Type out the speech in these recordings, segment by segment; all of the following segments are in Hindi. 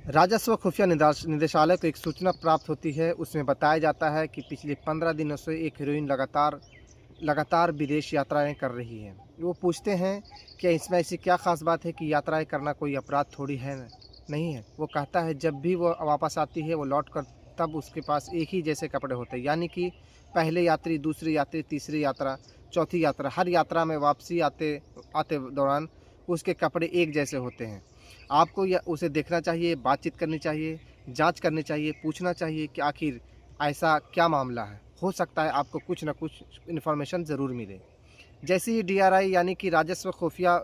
राजस्व खुफिया निदेशालय को एक सूचना प्राप्त होती है। उसमें बताया जाता है कि पिछले 15 दिनों से एक हीरोइन लगातार विदेश यात्राएं कर रही है। वो पूछते हैं कि इसमें ऐसी क्या ख़ास बात है कि यात्राएं करना कोई अपराध थोड़ी है, नहीं है। वो कहता है जब भी वो वापस आती है वो लौट कर तब उसके पास एक ही जैसे कपड़े होते हैं, यानी कि पहले यात्री, दूसरी यात्री, तीसरी यात्रा, चौथी यात्रा, हर यात्रा में वापसी आते आते दौरान उसके कपड़े एक जैसे होते हैं। आपको या उसे देखना चाहिए, बातचीत करनी चाहिए, जांच करनी चाहिए, पूछना चाहिए कि आखिर ऐसा क्या मामला है। हो सकता है आपको कुछ न कुछ इन्फॉर्मेशन ज़रूर मिले। जैसे ही डीआरआई यानी कि राजस्व खुफिया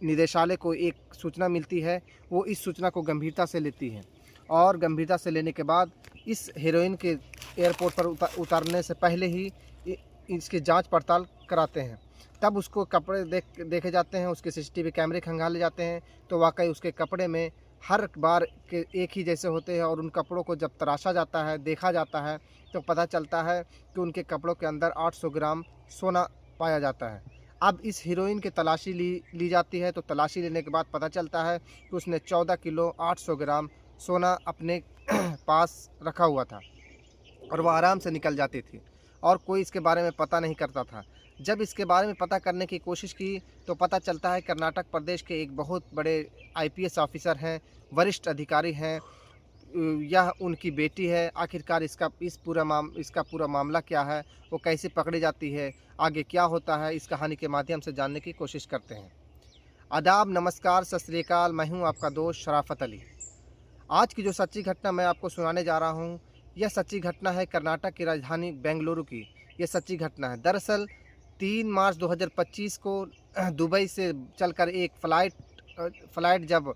निदेशालय को एक सूचना मिलती है, वो इस सूचना को गंभीरता से लेती है और गंभीरता से लेने के बाद इस हीरोइन के एयरपोर्ट पर उतारने से पहले ही इसकी जांच पड़ताल कराते हैं। तब उसको कपड़े देखे जाते हैं, उसके सीसीटीवी कैमरे खंगाले जाते हैं, तो वाकई उसके कपड़े में हर बार के एक ही जैसे होते हैं। और उन कपड़ों को जब तराशा जाता है, देखा जाता है, तो पता चलता है कि उनके कपड़ों के अंदर 800 ग्राम सोना पाया जाता है। अब इस हीरोइन की तलाशी ली जाती है, तो तलाशी लेने के बाद पता चलता है कि उसने 14 किलो 800 ग्राम सोना अपने पास रखा हुआ था और वह आराम से निकल जाती थी और कोई इसके बारे में पता नहीं करता था। जब इसके बारे में पता करने की कोशिश की तो पता चलता है कर्नाटक प्रदेश के एक बहुत बड़े आईपीएस ऑफिसर हैं, वरिष्ठ अधिकारी हैं। यह उनकी बेटी है। आखिरकार इसका पूरा मामला क्या है, वो कैसे पकड़ी जाती है, आगे क्या होता है, इस कहानी के माध्यम से जानने की कोशिश करते हैं। आदाब, नमस्कार, सत श्री अकाल। मैं हूँ आपका दोस्त शराफत अली। आज की जो सच्ची घटना मैं आपको सुनाने जा रहा हूँ, यह सच्ची घटना है कर्नाटक की राजधानी बेंगलुरु की। यह सच्ची घटना है। दरअसल 3 मार्च 2025 को दुबई से चलकर एक फ़्लाइट जब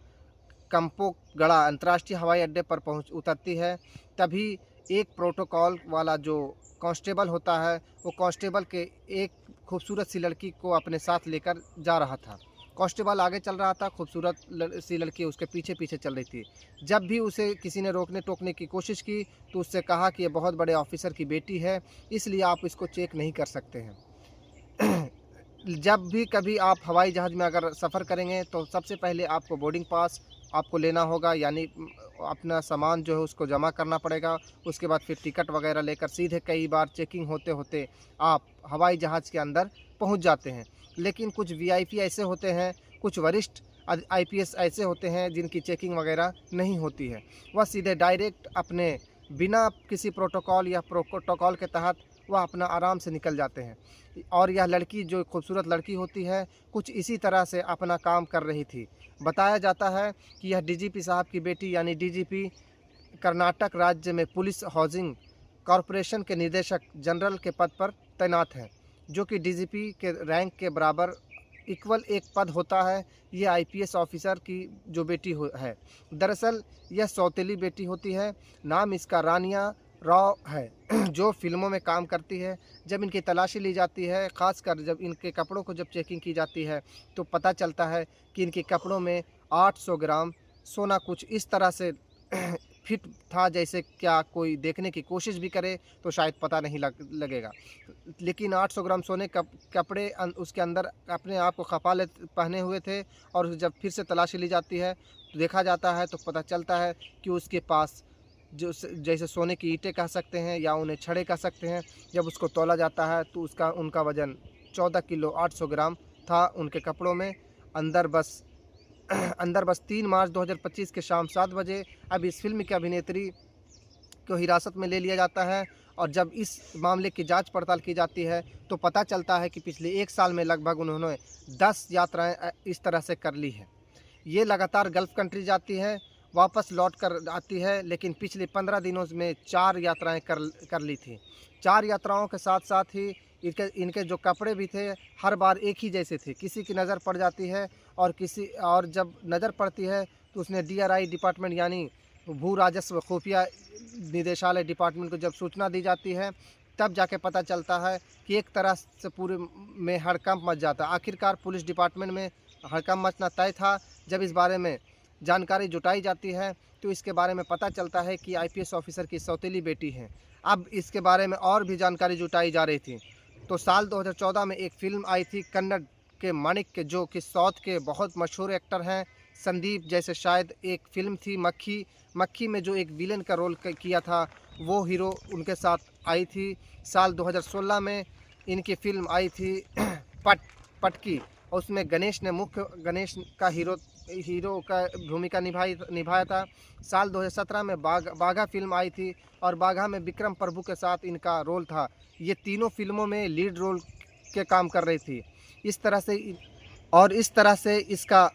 कंपोगड़ा अंतर्राष्ट्रीय हवाई अड्डे पर उतरती है, तभी एक प्रोटोकॉल वाला जो कांस्टेबल होता है, वो कांस्टेबल के एक खूबसूरत सी लड़की को अपने साथ लेकर जा रहा था। कांस्टेबल आगे चल रहा था, खूबसूरत सी लड़की उसके पीछे पीछे चल रही थी। जब भी उसे किसी ने रोकने टोकने की कोशिश की तो उससे कहा कि ये बहुत बड़े ऑफिसर की बेटी है, इसलिए आप इसको चेक नहीं कर सकते हैं। जब भी कभी आप हवाई जहाज़ में अगर सफ़र करेंगे तो सबसे पहले आपको बोर्डिंग पास आपको लेना होगा, यानी अपना सामान जो है उसको जमा करना पड़ेगा। उसके बाद फिर टिकट वगैरह लेकर सीधे कई बार चेकिंग होते होते आप हवाई जहाज़ के अंदर पहुंच जाते हैं। लेकिन कुछ वीआईपी ऐसे होते हैं, कुछ वरिष्ठ आईपीएस ऐसे होते हैं जिनकी चेकिंग वगैरह नहीं होती है। वह सीधे डायरेक्ट अपने बिना किसी प्रोटोकॉल या प्रोटोकॉल के तहत वह अपना आराम से निकल जाते हैं। और यह लड़की जो खूबसूरत लड़की होती है, कुछ इसी तरह से अपना काम कर रही थी। बताया जाता है कि यह डीजीपी साहब की बेटी यानी डीजीपी कर्नाटक राज्य में पुलिस हाउसिंग कॉरपोरेशन के निदेशक जनरल के पद पर तैनात है, जो कि डीजीपी के रैंक के बराबर इक्वल एक पद होता है। ये आईपीएस ऑफिसर की जो बेटी है, दरअसल यह सौतेली बेटी होती है। नाम इसका रानिया राव है, जो फिल्मों में काम करती है। जब इनकी तलाशी ली जाती है, ख़ासकर जब इनके कपड़ों को जब चेकिंग की जाती है, तो पता चलता है कि इनके कपड़ों में 800 ग्राम सोना कुछ इस तरह से फिट था, जैसे क्या कोई देखने की कोशिश भी करे तो शायद पता नहीं लगेगा। लेकिन 800 ग्राम सोने कपड़े उसके अंदर अपने आप को खपा ले पहने हुए थे। और जब फिर से तलाशी ली जाती है तो देखा जाता है तो पता चलता है कि उसके पास जो जैसे सोने की ईंटें कह सकते हैं या उन्हें छड़े कह सकते हैं, जब उसको तौला जाता है तो उनका वज़न 14 किलो 800 ग्राम था उनके कपड़ों में। अंदर बस 3 मार्च 2025 के शाम 7 बजे अब इस फिल्म की अभिनेत्री को हिरासत में ले लिया जाता है। और जब इस मामले की जांच पड़ताल की जाती है तो पता चलता है कि पिछले 1 साल में लगभग उन्होंने 10 यात्राएं इस तरह से कर ली है। ये लगातार गल्फ़ कंट्री जाती है, वापस लौट कर आती है, लेकिन पिछले 15 दिनों में 4 यात्राएं कर ली थी। 4 यात्राओं के साथ साथ ही इनके जो कपड़े भी थे, हर बार एक ही जैसे थे। किसी की नज़र पड़ जाती है और जब नज़र पड़ती है तो उसने डीआरआई डिपार्टमेंट यानी भू राजस्व खुफिया निदेशालय डिपार्टमेंट को जब सूचना दी जाती है, तब जाके पता चलता है कि एक तरह से पूरे में हड़कंप मच जाता है। आखिरकार पुलिस डिपार्टमेंट में हड़कंप मचना तय था। जब इस बारे में जानकारी जुटाई जाती है तो इसके बारे में पता चलता है कि आईपीएस ऑफिसर की सौतेली बेटी है। अब इसके बारे में और भी जानकारी जुटाई जा रही थी। तो साल 2014 में एक फ़िल्म आई थी कन्नड़ के माणिक्य, जो कि साउथ के बहुत मशहूर एक्टर हैं, संदीप जैसे शायद एक फ़िल्म थी मक्खी, मक्खी में जो एक विलेन का रोल किया था वो हीरो उनके साथ आई थी। साल 2016 में इनकी फ़िल्म आई थी पटकी, और उसमें गणेश का हीरो का भूमिका निभाया था। साल 2017 में बाघा फ़िल्म आई थी, और बाघा में विक्रम प्रभु के साथ इनका रोल था। ये तीनों फ़िल्मों में लीड रोल के काम कर रही थी। इस तरह से इसका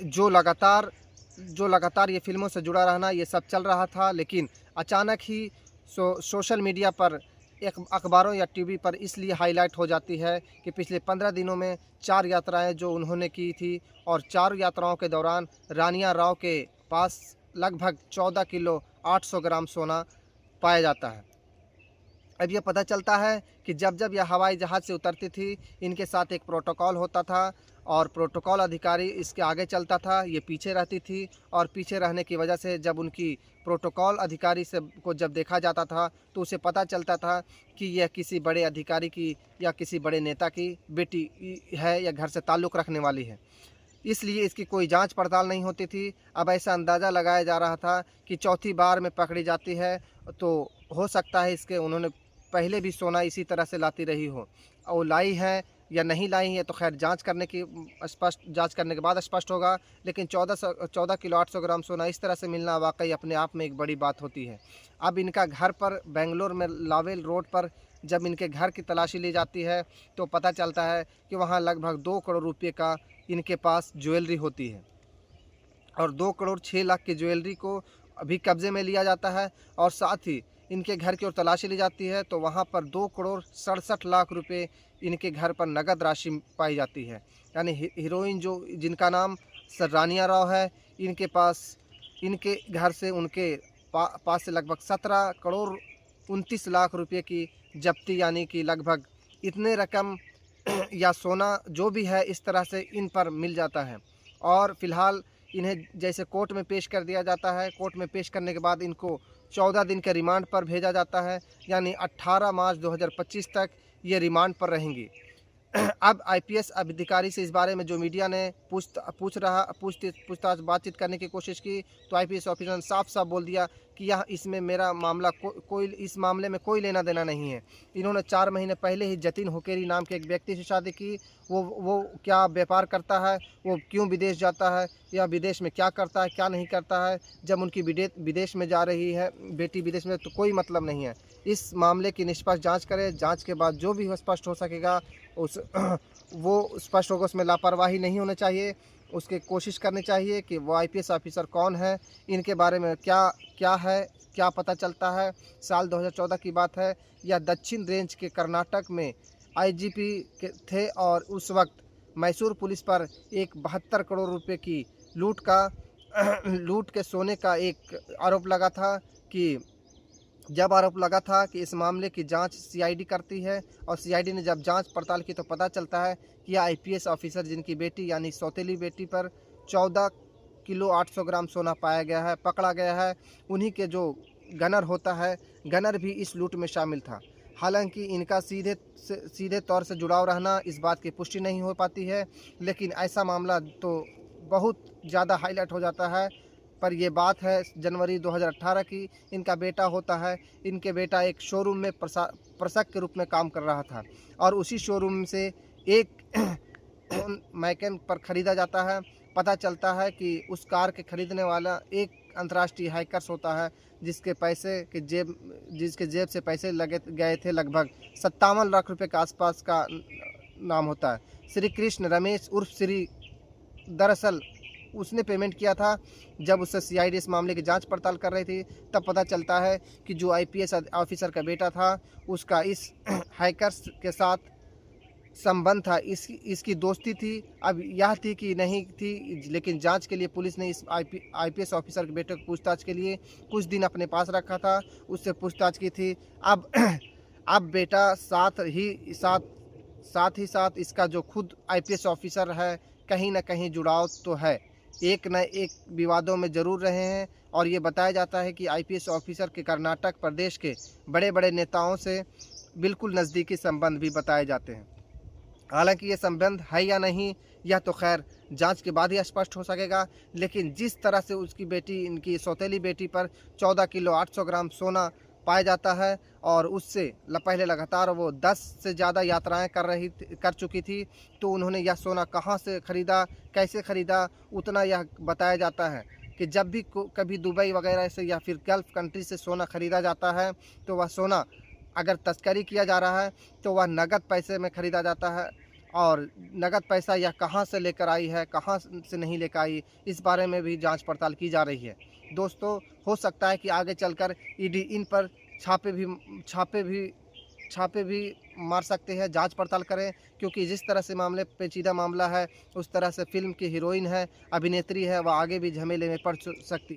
जो लगातार ये फ़िल्मों से जुड़ा रहना ये सब चल रहा था। लेकिन अचानक ही सोशल मीडिया पर, एक अखबारों या टीवी पर इसलिए हाईलाइट हो जाती है कि पिछले 15 दिनों में 4 यात्राएं जो उन्होंने की थी, और 4 यात्राओं के दौरान रानिया राव के पास लगभग 14 किलो 800 ग्राम सोना पाया जाता है। अब ये पता चलता है कि जब यह हवाई जहाज़ से उतरती थी, इनके साथ एक प्रोटोकॉल होता था, और प्रोटोकॉल अधिकारी इसके आगे चलता था, ये पीछे रहती थी। और पीछे रहने की वजह से जब उनकी प्रोटोकॉल अधिकारी को जब देखा जाता था, तो उसे पता चलता था कि यह किसी बड़े अधिकारी की या किसी बड़े नेता की बेटी है, या घर से ताल्लुक़ रखने वाली है। इसलिए इसकी कोई जांच पड़ताल नहीं होती थी। अब ऐसा अंदाज़ा लगाया जा रहा था कि चौथी बार में पकड़ी जाती है, तो हो सकता है उन्होंने पहले भी सोना इसी तरह से लाती रही हो। और लाई है या नहीं लाई है तो खैर जांच करने के बाद स्पष्ट होगा। लेकिन 14 किलो 800 ग्राम सोना इस तरह से मिलना वाकई अपने आप में एक बड़ी बात होती है। अब इनका घर पर बेंगलोर में लावेल रोड पर जब इनके घर की तलाशी ली जाती है, तो पता चलता है कि वहाँ लगभग 2 करोड़ रुपये का इनके पास ज्वेलरी होती है, और 2 करोड़ 6 लाख की ज्वेलरी को अभी कब्ज़े में लिया जाता है। और साथ ही इनके घर की ओर तलाशी ली जाती है, तो वहाँ पर 2 करोड़ 67 लाख रुपए इनके घर पर नगद राशि पाई जाती है। यानी हीरोइन जिनका नाम रानिया राव है, इनके घर से उनके पास से लगभग 17 करोड़ 29 लाख रुपए की जब्ती, यानी कि लगभग इतने रकम या सोना जो भी है इस तरह से इन पर मिल जाता है। और फ़िलहाल इन्हें जैसे कोर्ट में पेश कर दिया जाता है। कोर्ट में पेश करने के बाद इनको 14 दिन के रिमांड पर भेजा जाता है, यानी 18 मार्च 2025 तक ये रिमांड पर रहेंगी। अब आईपीएस अधिकारी से इस बारे में जो मीडिया ने पूछताछ बातचीत करने की कोशिश की, तो आईपीएस ऑफिसर ने साफ बोल दिया कि यह इसमें मेरा मामला इस मामले में कोई लेना देना नहीं है। इन्होंने 4 महीने पहले ही जतिन हुकेरी नाम के एक व्यक्ति से शादी की। वो क्या व्यापार करता है, वो क्यों विदेश जाता है, या विदेश में क्या करता है क्या नहीं करता है, जब उनकी विदेश में जा रही है बेटी विदेश में, तो कोई मतलब नहीं है। इस मामले की निष्पक्ष जाँच करें। जाँच के बाद जो भी स्पष्ट हो सकेगा वो स्पष्ट होगा। उसमें लापरवाही नहीं होनी चाहिए। उसकी कोशिश करनी चाहिए कि वो आईपीएस ऑफिसर कौन है, इनके बारे में क्या पता चलता है। साल 2014 की बात है। यह दक्षिण रेंज के कर्नाटक में आईजीपी थे, और उस वक्त मैसूर पुलिस पर एक 72 करोड़ रुपए की लूट के सोने का एक आरोप लगा था कि इस मामले की जांच सीआईडी करती है, और सीआईडी ने जब जांच पड़ताल की तो पता चलता है कि यह आईपीएस ऑफिसर जिनकी बेटी यानी सौतेली बेटी पर 14 किलो 800 ग्राम सोना पकड़ा गया है, उन्हीं के जो गनर होता है, गनर भी इस लूट में शामिल था। हालांकि इनका सीधे तौर से जुड़ाव रहना इस बात की पुष्टि नहीं हो पाती है, लेकिन ऐसा मामला तो बहुत ज़्यादा हाईलाइट हो जाता है। पर ये बात है जनवरी 2018 की। इनका बेटा होता है, इनके बेटा एक शोरूम में प्रशक के रूप में काम कर रहा था, और उसी शोरूम से एक मैकेनिक पर ख़रीदा जाता है। पता चलता है कि उस कार के ख़रीदने वाला एक अंतर्राष्ट्रीय हैकर्स होता है, जिसके जेब से पैसे गए थे लगभग 57 लाख रुपए के आसपास का नाम होता है। श्री कृष्ण रमेश उर्फ श्री, दरअसल उसने पेमेंट किया था। जब उससे सीआईडी इस मामले की जांच पड़ताल कर रही थी, तब पता चलता है कि जो आईपीएस ऑफिसर का बेटा था, उसका इस हैकर्स के साथ संबंध था, इसकी दोस्ती थी। अब यह थी कि नहीं थी, लेकिन जांच के लिए पुलिस ने इस आईपीएस ऑफिसर के बेटे को पूछताछ के लिए कुछ दिन अपने पास रखा था, उससे पूछताछ की थी। अब बेटा साथ ही साथ इसका जो खुद आईपीएस ऑफिसर है, कहीं ना कहीं जुड़ाव तो है, एक न एक विवादों में ज़रूर रहे हैं। और ये बताया जाता है कि आईपीएस ऑफिसर के कर्नाटक प्रदेश के बड़े बड़े नेताओं से बिल्कुल नज़दीकी संबंध भी बताए जाते हैं। हालांकि ये संबंध है या नहीं, यह तो खैर जांच के बाद ही स्पष्ट हो सकेगा। लेकिन जिस तरह से उसकी बेटी, इनकी सौतेली बेटी पर 14 किलो 800 ग्राम सोना पाया जाता है और उससे पहले लगातार वो 10 से ज़्यादा यात्राएं कर चुकी थी, तो उन्होंने यह सोना कहाँ से ख़रीदा, कैसे ख़रीदा, उतना यह बताया जाता है कि जब भी कभी दुबई वगैरह से या फिर गल्फ़ कंट्री से सोना ख़रीदा जाता है, तो वह सोना अगर तस्करी किया जा रहा है तो वह नगद पैसे में ख़रीदा जाता है। और नगद पैसा यह कहाँ से लेकर आई है, कहाँ से नहीं लेकर आई, इस बारे में भी जांच पड़ताल की जा रही है। दोस्तों, हो सकता है कि आगे चलकर ईडी इन पर छापे भी मार सकते हैं, जांच पड़ताल करें, क्योंकि जिस तरह से मामले पेचीदा मामला है, उस तरह से फिल्म की हीरोइन है, अभिनेत्री है, वह आगे भी झमेले में पड़ सकती